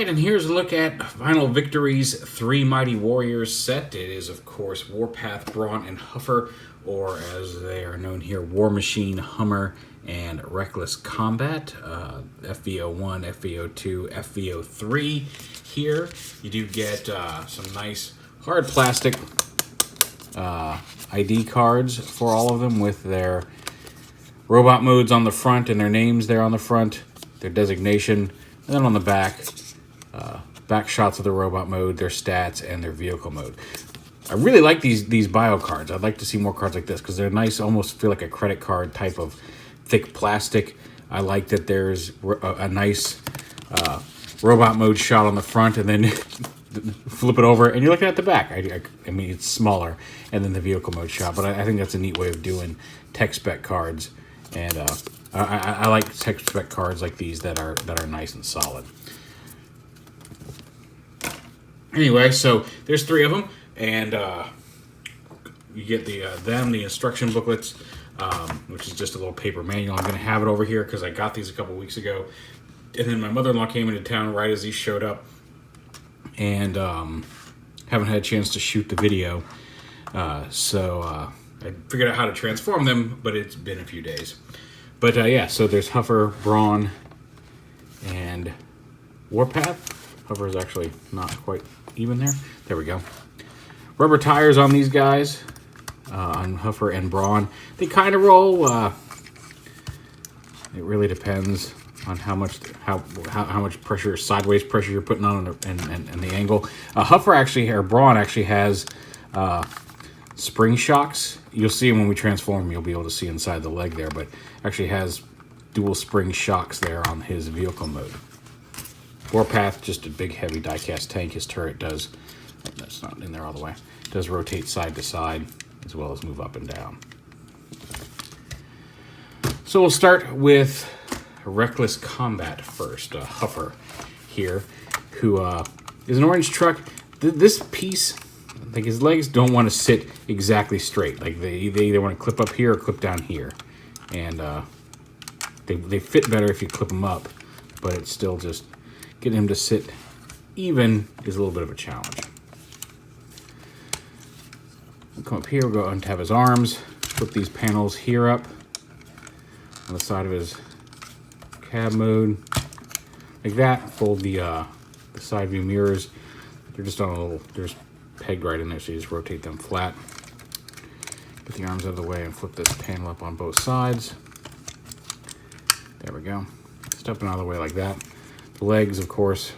right, and here's a look at Vinyl Victory's Three Mighty Warriors set. It is, of course, Warpath, Brawn, and Huffer, or as they are known here, War Machine, Hummer, and Reckless Combat. FVO1, FVO2, FVO3 here. You do get some nice hard plastic ID cards for all of them with their robot modes on the front and their names there on the front, their designation, and then on the back, back shots of the robot mode, their stats, and their vehicle mode. I really like these bio cards. I'd like to see more cards like this because they're nice, almost feel like a credit card type of thick plastic. I like that there's a nice robot mode shot on the front and then flip it over and you're looking at the back. I mean, it's smaller, and then the vehicle mode shot, but I think that's a neat way of doing tech spec cards, and I like tech spec cards like these that are nice and solid. Anyway, so there's 3 of them, and you get the instruction booklets, which is just a little paper manual. I'm going to have it over here because I got these a couple weeks ago, and then my mother-in-law came into town right as these showed up, and haven't had a chance to shoot the video, so I figured out how to transform them, but it's been a few days. But yeah, so there's Huffer, Brawn, and Warpath. Huffer is actually not quite even there. There we go. Rubber tires on these guys, on Huffer and Brawn. They kind of roll. It really depends on how much pressure, sideways pressure you're putting on and the angle. Huffer actually, or Brawn actually has spring shocks. You'll see them when we transform them. You'll be able to see inside the leg there, but actually has dual spring shocks there on his vehicle mode. Warpath, just a big heavy die-cast tank. His turret does, that's not in there all the way, does rotate side to side as well as move up and down. So we'll start with Reckless Combat first. Huffer here, who is an orange truck. This piece, like his legs don't want to sit exactly straight. Like they either want to clip up here or clip down here. And they fit better if you clip them up, but it's still just getting him to sit even is a little bit of a challenge. We'll come up here, we'll go untap his arms, flip these panels here up on the side of his cab mode, like that. Fold the side view mirrors. They're just on a little, there's pegged right in there, so you just rotate them flat. Get the arms out of the way and flip this panel up on both sides. There we go. Stepping out of the way like that. The legs, of course,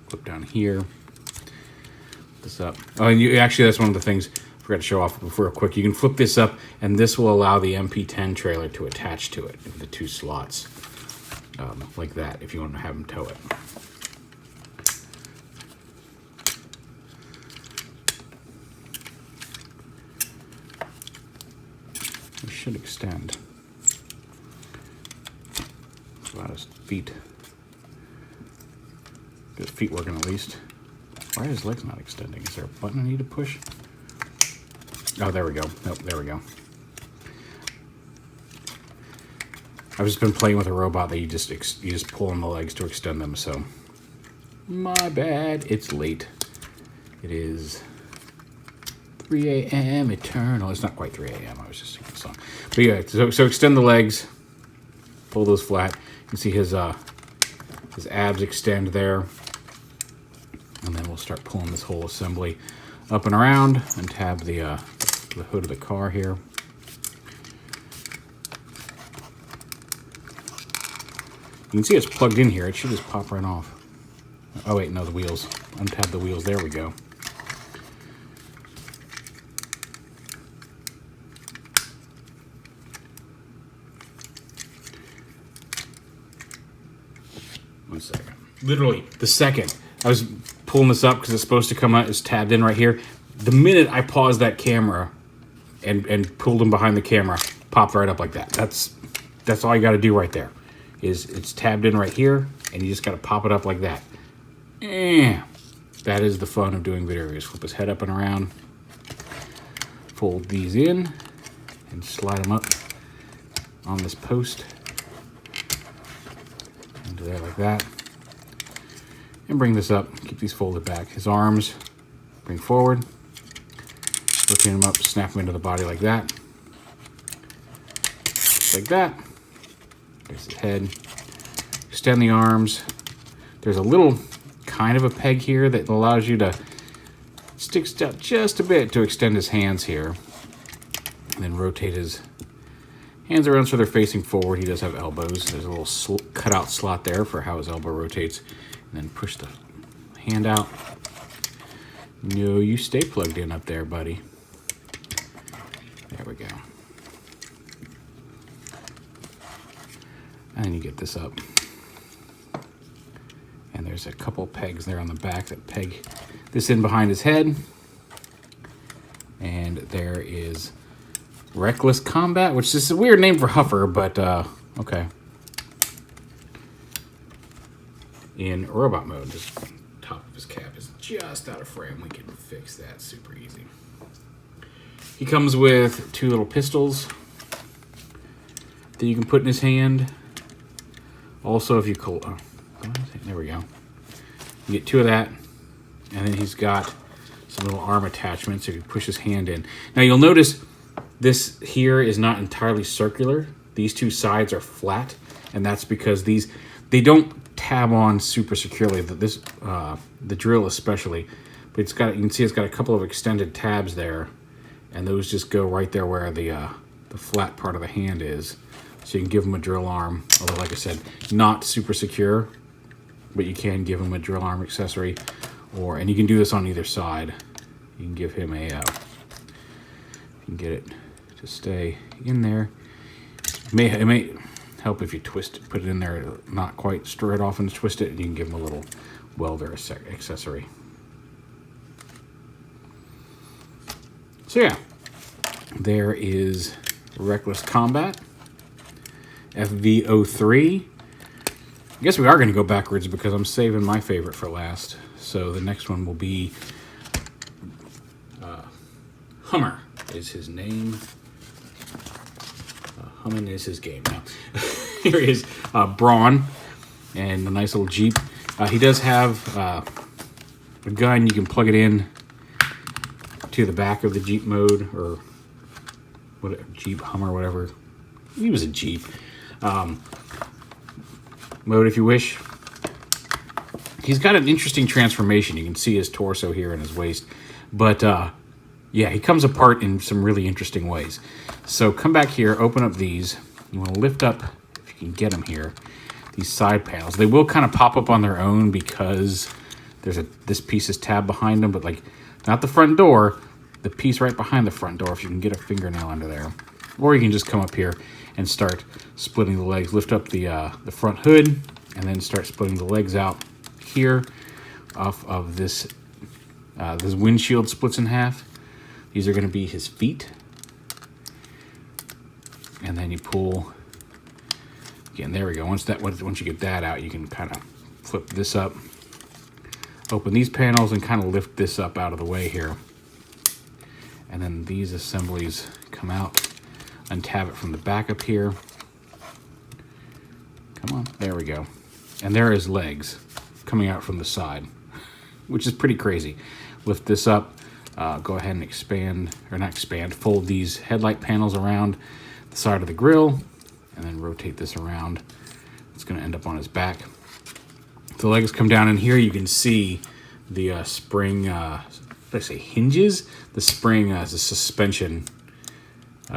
flip down here. This up. Oh, and actually, that's one of the things I forgot to show off real quick. You can flip this up, and this will allow the MP10 trailer to attach to it in the 2 slots, like that, if you want to have them tow it. It should extend. About his feet. Get his feet working at least. Why are his legs not extending? Is there a button I need to push? Oh, there we go. Nope, there we go. I've just been playing with a robot that you just pull on the legs to extend them, so my bad. It's late. It is 3 a.m. eternal. It's not quite 3 a.m. I was just singing the song. But yeah, so extend the legs, pull those flat. You can see his abs extend there. And then we'll start pulling this whole assembly up and around and tab the hood of the car here. You can see it's plugged in here. It should just pop right off. Oh wait, no, the wheels. Untab the wheels. There we go. One second. Literally, the second I was pulling this up because it's supposed to come out, it's tabbed in right here. The minute I paused that camera and pulled him behind the camera, popped right up like that. That's all you got to do right there. Is it's tabbed in right here, and you just got to pop it up like that. That is the fun of doing video reviews. Flip his head up and around, fold these in, and slide them up on this post. And do that like that. And bring this up, keep these folded back. His arms, bring forward, rotate him up, snap him into the body like that. Like that. There's his head. Extend the arms. There's a little kind of a peg here that allows you to stick out just a bit to extend his hands here. And then rotate his hands around so they're facing forward. He does have elbows. There's a little cutout slot there for how his elbow rotates. And then push the hand out. No, you stay plugged in up there, buddy. There we go. And you get this up. And there's a couple pegs there on the back that peg this in behind his head. And there is Reckless Combat, which is a weird name for Huffer, but okay. In robot mode, just top of his cap is just out of frame. We can fix that super easy. He comes with 2 little pistols that you can put in his hand. Also, if you there we go. You get 2 of that, and then he's got some little arm attachments if you push his hand in. Now you'll notice this here is not entirely circular. These 2 sides are flat, and that's because they don't tab on super securely. The drill especially, but you can see it's got a couple of extended tabs there, and those just go right there where the flat part of the hand is. So you can give him a drill arm, although like I said, not super secure, but you can give him a drill arm accessory, and you can do this on either side. You can give him you can get it to stay in there. It may help if you twist it, put it in there, not quite straight off and twist it, and you can give him a little welder accessory. So yeah, there is Reckless Combat, FV03. I guess we are going to go backwards because I'm saving my favorite for last. So the next one will be Hummer is his name. Hummin is his game. Now, here is Braun and a nice little Jeep. He does have a gun. You can plug it in to the back of the Jeep mode, or whatever, Jeep, Hummer, whatever. He was a Jeep. Mode if you wish. He's got an interesting transformation. You can see his torso here and his waist. But yeah, he comes apart in some really interesting ways. So come back here, open up these. You want to lift up, if you can get them here, these side panels. They will kind of pop up on their own because there's this piece is tabbed behind them, but like not the front door, the piece right behind the front door, if you can get a fingernail under there. Or you can just come up here and start splitting the legs. Lift up the front hood and then start splitting the legs out here off of this. This windshield splits in half. These are going to be his feet. And then you pull, again, there we go. Once you get that out, you can kind of flip this up, open these panels, and kind of lift this up out of the way here. And then these assemblies come out, untab it from the back up here. Come on, there we go. And there is legs coming out from the side, which is pretty crazy. Lift this up, go ahead and expand, or not expand, fold these headlight panels around the side of the grill, and then rotate this around. It's going to end up on his back. The legs come down in here. You can see the spring, did I say hinges? The spring, the suspension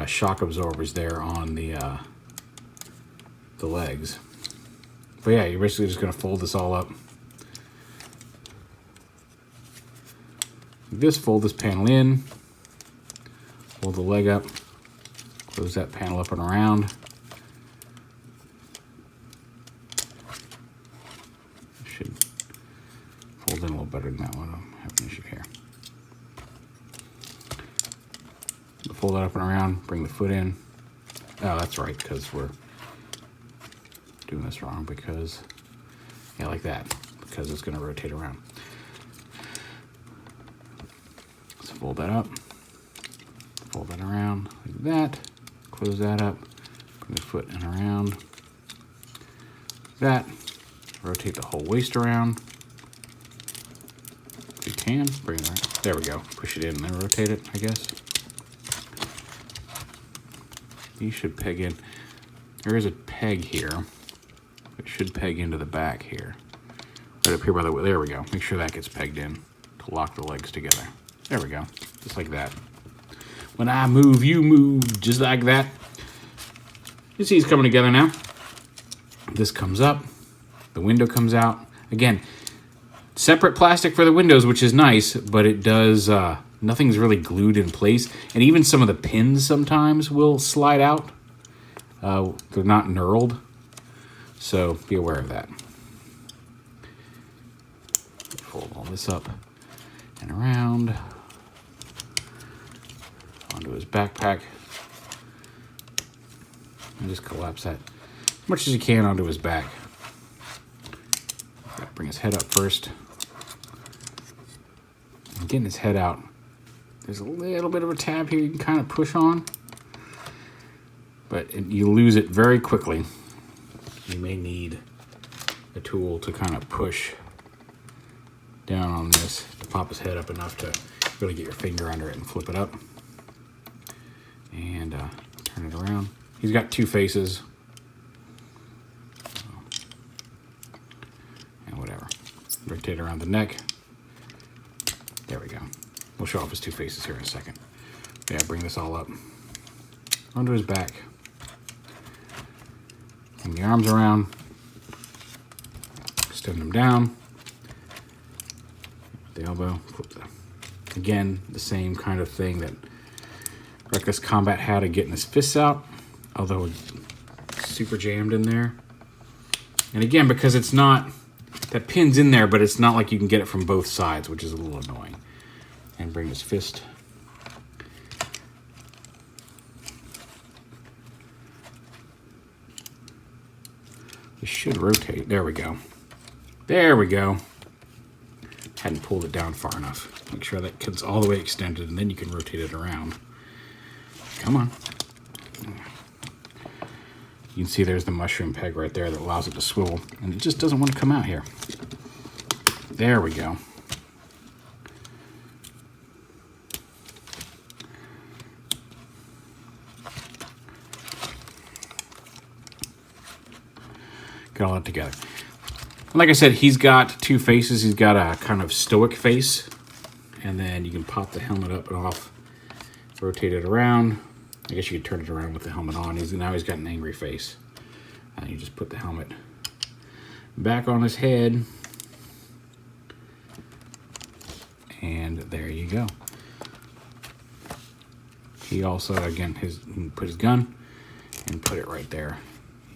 shock absorbers there on the legs. But yeah, you're basically just going to fold this all up. Like this, fold this panel in, fold the leg up, close that panel up and around. Should fold in a little better than that one. I'm having an issue here. Fold that up and around, bring the foot in. Oh, that's right, because we're doing this wrong because, yeah, like that, because it's going to rotate around. So fold that up, fold that around like that, close that up, bring the foot in around, like that, rotate the whole waist around, can. Bring it right. There we go. Push it in and then rotate it, I guess. These should peg in. There is a peg here. It should peg into the back here. Right up here by the way. There we go. Make sure that gets pegged in to lock the legs together. There we go. Just like that. When I move, you move. Just like that. You see it's coming together now. This comes up. The window comes out. Again, separate plastic for the windows, which is nice, but it does, nothing's really glued in place. And even some of the pins sometimes will slide out. They're not knurled. So be aware of that. Fold all this up and around onto his backpack. And just collapse that as much as you can onto his back. Bring his head up first. And getting his head out. There's a little bit of a tab here you can kind of push on. But you lose it very quickly. You may need a tool to kind of push down on this to pop his head up enough to really get your finger under it and flip it up. And turn it around. He's got two faces. And whatever. Rotate around the neck. There we go. We'll show off his two faces here in a second. Yeah, bring this all up onto his back. Bring the arms around. Extend them down. The elbow. Flip the. Again, the same kind of thing that Reckless Combat had of getting his fists out, although it's super jammed in there. And again, because it's not, that pin's in there, but it's not like you can get it from both sides, which is a little annoying. And bring his fist. It should rotate. There we go. There we go. Hadn't pulled it down far enough. Make sure that gets all the way extended, and then you can rotate it around. Come on. You can see there's the mushroom peg right there that allows it to swivel, and it just doesn't want to come out here. There we go. Get all that together. Like I said, he's got two faces. He's got a kind of stoic face, and then you can pop the helmet up and off, rotate it around. I guess you could turn it around with the helmet on. Now he's got an angry face. And you just put the helmet back on his head. And there you go. He also, again, he can put his gun and put it right there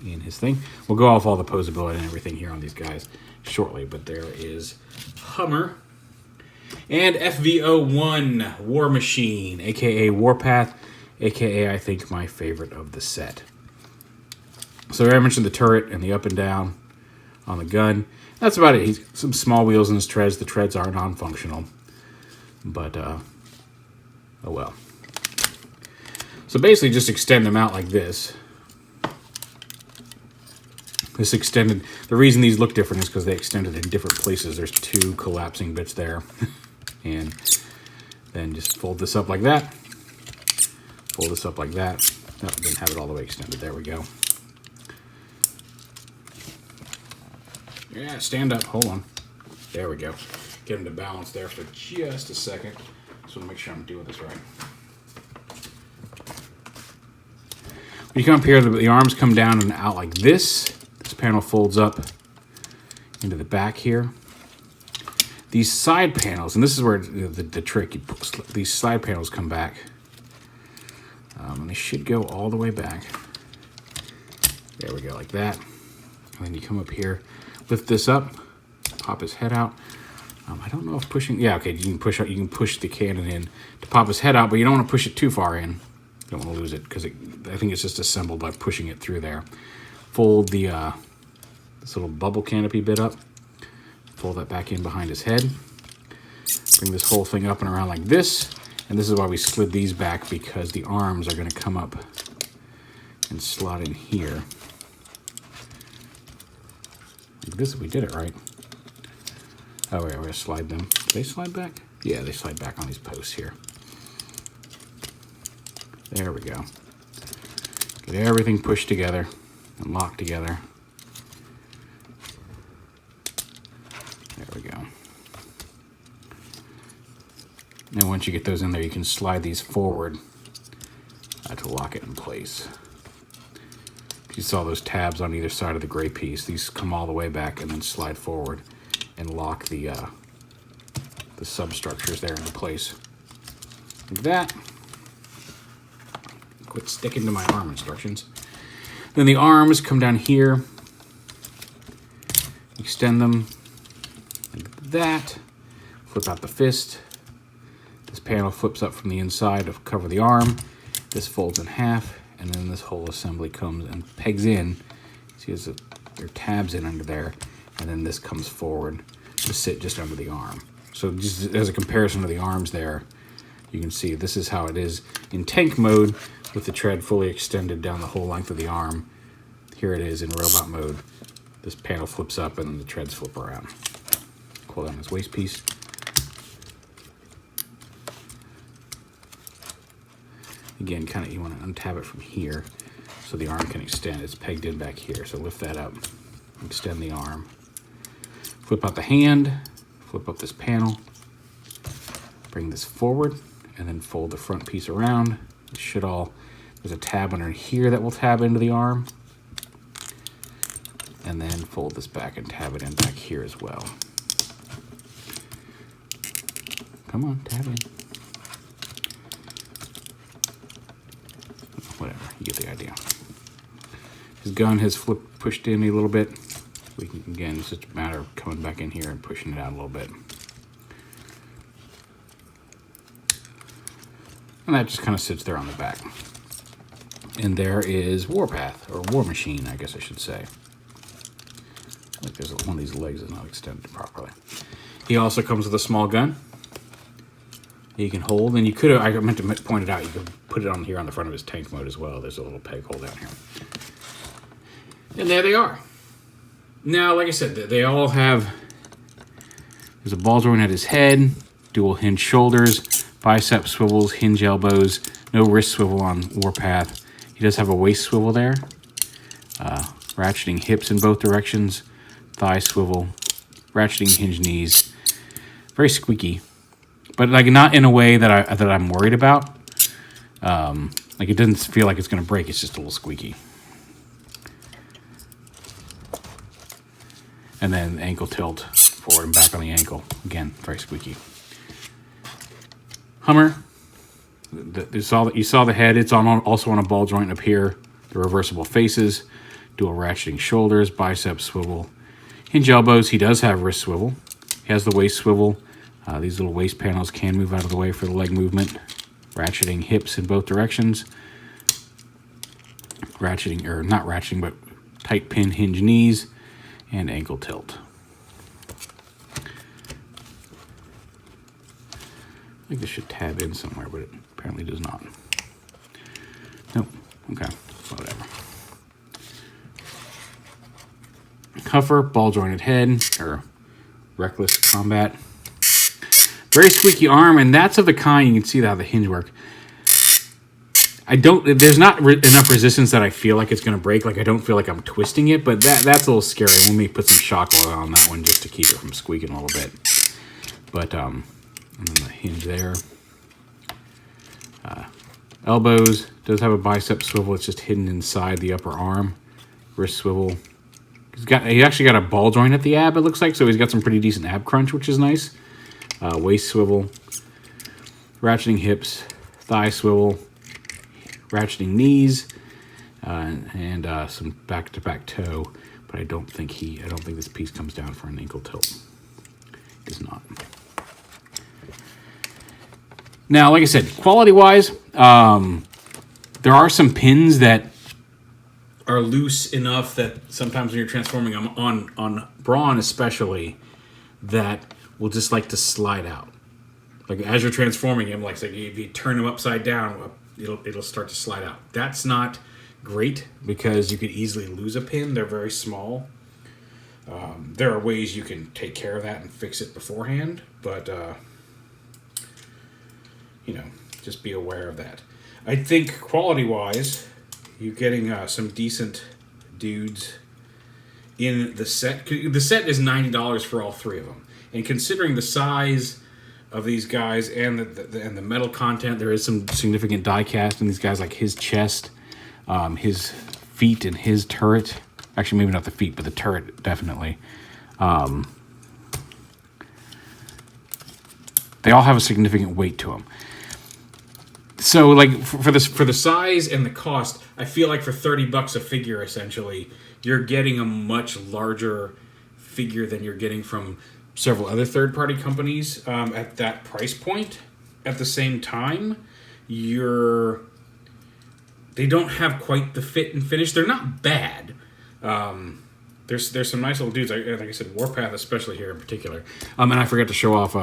in his thing. We'll go off all the posability and everything here on these guys shortly, but there is Hummer and FV01 War Machine, aka Warpath, aka I think my favorite of the set. So I mentioned the turret and the up and down on the gun. That's about it. He's got some small wheels in his treads. The treads are non-functional, but oh well. So basically just extend them out like this. This extended, the reason these look different is because they extended in different places. There's two collapsing bits there. And then just fold this up like that. Fold this up like that. That didn't have it all the way extended. There we go. Yeah, stand up. Hold on. There we go. Get him to balance there for just a second. Just want to make sure I'm doing this right. When you come up here, the arms come down and out like this. This panel folds up into the back here. These side panels, and this is where the trick, these side panels come back. And they should go all the way back. There we go, like that. And then you come up here, lift this up, pop his head out. I don't know if pushing, yeah, okay, you can push the cannon in to pop his head out, but you don't want to push it too far in. You don't want to lose it, because I think it's just assembled by pushing it through there. Fold the this little bubble canopy bit up. Fold that back in behind his head. Bring this whole thing up and around like this. And this is why we slid these back, because the arms are going to come up and slot in here. Like this, if we did it right. Oh, wait, we're going to slide them. Do they slide back? Yeah, they slide back on these posts here. There we go. Get everything pushed together and locked together. There we go. And once you get those in there, you can slide these forward to lock it in place. You saw those tabs on either side of the gray piece. These come all the way back and then slide forward and lock the substructures there into place. Like that. Quit sticking to my arm instructions. Then the arms come down here. Extend them like that. Flip out the fist. This panel flips up from the inside to cover the arm. This folds in half, and then this whole assembly comes and pegs in. See, there are tabs in under there, and then this comes forward to sit just under the arm. So just as a comparison to the arms there, you can see this is how it is in tank mode with the tread fully extended down the whole length of the arm. Here it is in robot mode. This panel flips up and then the treads flip around. Pull down this waist piece. Again, kind of you want to untab it from here so the arm can extend. It's pegged in back here, so lift that up, extend the arm. Flip out the hand, flip up this panel, bring this forward, and then fold the front piece around. It should all, there's a tab under here that will tab into the arm. And then fold this back and tab it in back here as well. Come on, tab in. Whatever, you get the idea. His gun has pushed in a little bit. We can, again, it's just a matter of coming back in here and pushing it out a little bit. And that just kind of sits there on the back. And there is Warpath, or War Machine, I guess I should say. Like there's one of these legs is not extended properly. He also comes with a small gun. You can hold, and you could have, I meant to point it out, you could put it on here on the front of his tank mode as well. There's a little peg hole down here. And there they are. Now, like I said, they all have, there's a ball joint at his head, dual hinge shoulders, bicep swivels, hinge elbows, no wrist swivel on Warpath. He does have a waist swivel there. Ratcheting hips in both directions, thigh swivel, ratcheting hinge knees. Very squeaky. But like not in a way that I'm worried about. Like it doesn't feel like it's going to break. It's just a little squeaky. And then ankle tilt forward and back on the ankle. Again, very squeaky. Hummer. You saw the head. It's also on a ball joint up here. The reversible faces, dual ratcheting shoulders, bicep swivel, hinge elbows. He does have wrist swivel. He has the waist swivel. These little waist panels can move out of the way for the leg movement. Ratcheting hips in both directions. Ratcheting, or not ratcheting, but tight pin hinge knees and ankle tilt. I think this should tab in somewhere, but it apparently does not. Nope. Okay. Whatever. Huffer, ball jointed head, or reckless combat. Very squeaky arm, and that's of the kind, you can see how the hinge work. There's not enough resistance that I feel like it's going to break. Like, I don't feel like I'm twisting it, but that's a little scary. Let me put some shock oil on that one just to keep it from squeaking a little bit. But, and then the hinge there. Elbows, does have a bicep swivel. It's just hidden inside the upper arm. Wrist swivel. He actually got a ball joint at the ab, it looks like, so he's got some pretty decent ab crunch, which is nice. Waist swivel, ratcheting hips, thigh swivel, ratcheting knees, and some back-to-back toe. But I don't think this piece comes down for an ankle tilt. It does not. Now, like I said, quality-wise, there are some pins that are loose enough that sometimes when you're transforming them on Braun especially, that will just like to slide out. Like as you're transforming him, like if you turn him upside down, it'll start to slide out. That's not great because you could easily lose a pin. They're very small. There are ways you can take care of that and fix it beforehand, but you know, just be aware of that. I think quality-wise, you're getting some decent dudes in the set. The set is $90 for all three of them, and considering the size of these guys and the metal content, there is some significant die cast in these guys, like his chest, his feet, and his turret. Actually, maybe not the feet, but the turret definitely. They all have a significant weight to them. So, like, for the size and the cost, I feel like for $30 a figure, essentially, you're getting a much larger figure than you're getting from several other third-party companies at that price point. At the same time, they don't have quite the fit and finish. They're not bad. There's some nice little dudes. Like I said, Warpath especially here in particular. And I forgot to show off.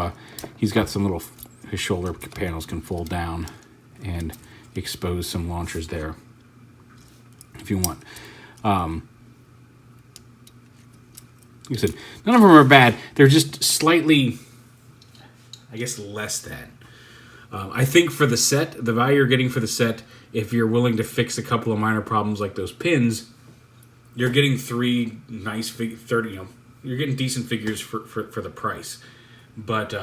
He's got some little. His shoulder panels can fold down and expose some launchers there, if you want. Like I said, none of them are bad. They're just slightly, I guess, less than. I think for the set, the value you're getting for the set, if you're willing to fix a couple of minor problems like those pins, you're getting three nice 30. You're getting decent figures for the price. But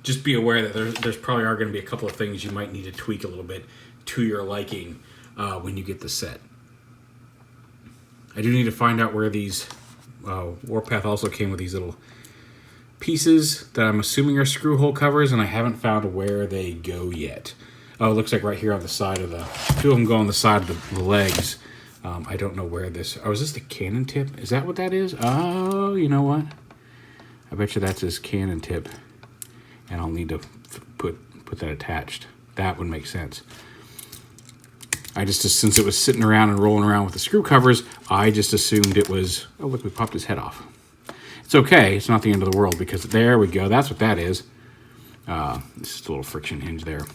just be aware that there's probably are going to be a couple of things you might need to tweak a little bit to your liking when you get the set. I do need to find out where these Warpath also came with these little pieces that I'm assuming are screw hole covers, and I haven't found where they go yet. Oh, it looks like right here on the side of the... Two of them go on the side of the legs. I don't know where this... Oh, is this the cannon tip? Is that what that is? Oh, you know what? I bet you that's his cannon tip. And I'll need to put that attached. That would make sense. Since it was sitting around and rolling around with the screw covers, I just assumed it was... Oh, look, we popped his head off. It's okay. It's not the end of the world because there we go. That's what that is. It's just a little friction hinge there.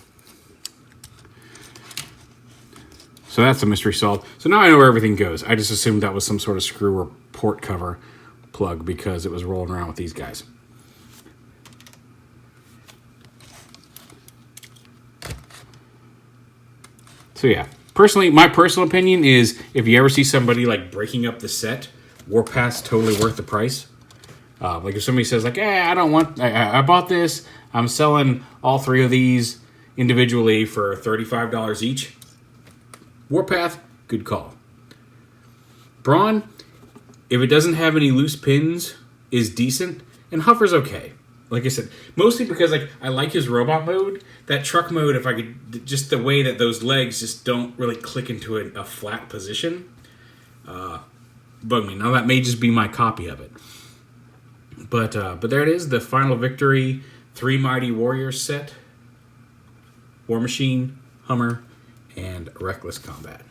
So that's a mystery solved. So now I know where everything goes. I just assumed that was some sort of screw or port cover plug because it was rolling around with these guys. So yeah, personally, my personal opinion is if you ever see somebody like breaking up the set, Warpath's totally worth the price. Like if somebody says like, I don't want, I bought this, I'm selling all three of these individually for $35 each. Warpath, good call. Brawn, if it doesn't have any loose pins, is decent, and Huffer's okay. Like I said, mostly because like I like his robot mode. That truck mode, if I could, just the way that those legs just don't really click into a flat position, bug me. Now that may just be my copy of it. But there it is, the Final Victory 3 Mighty Warriors set. War Machine, Hummer, and Reckless Combat.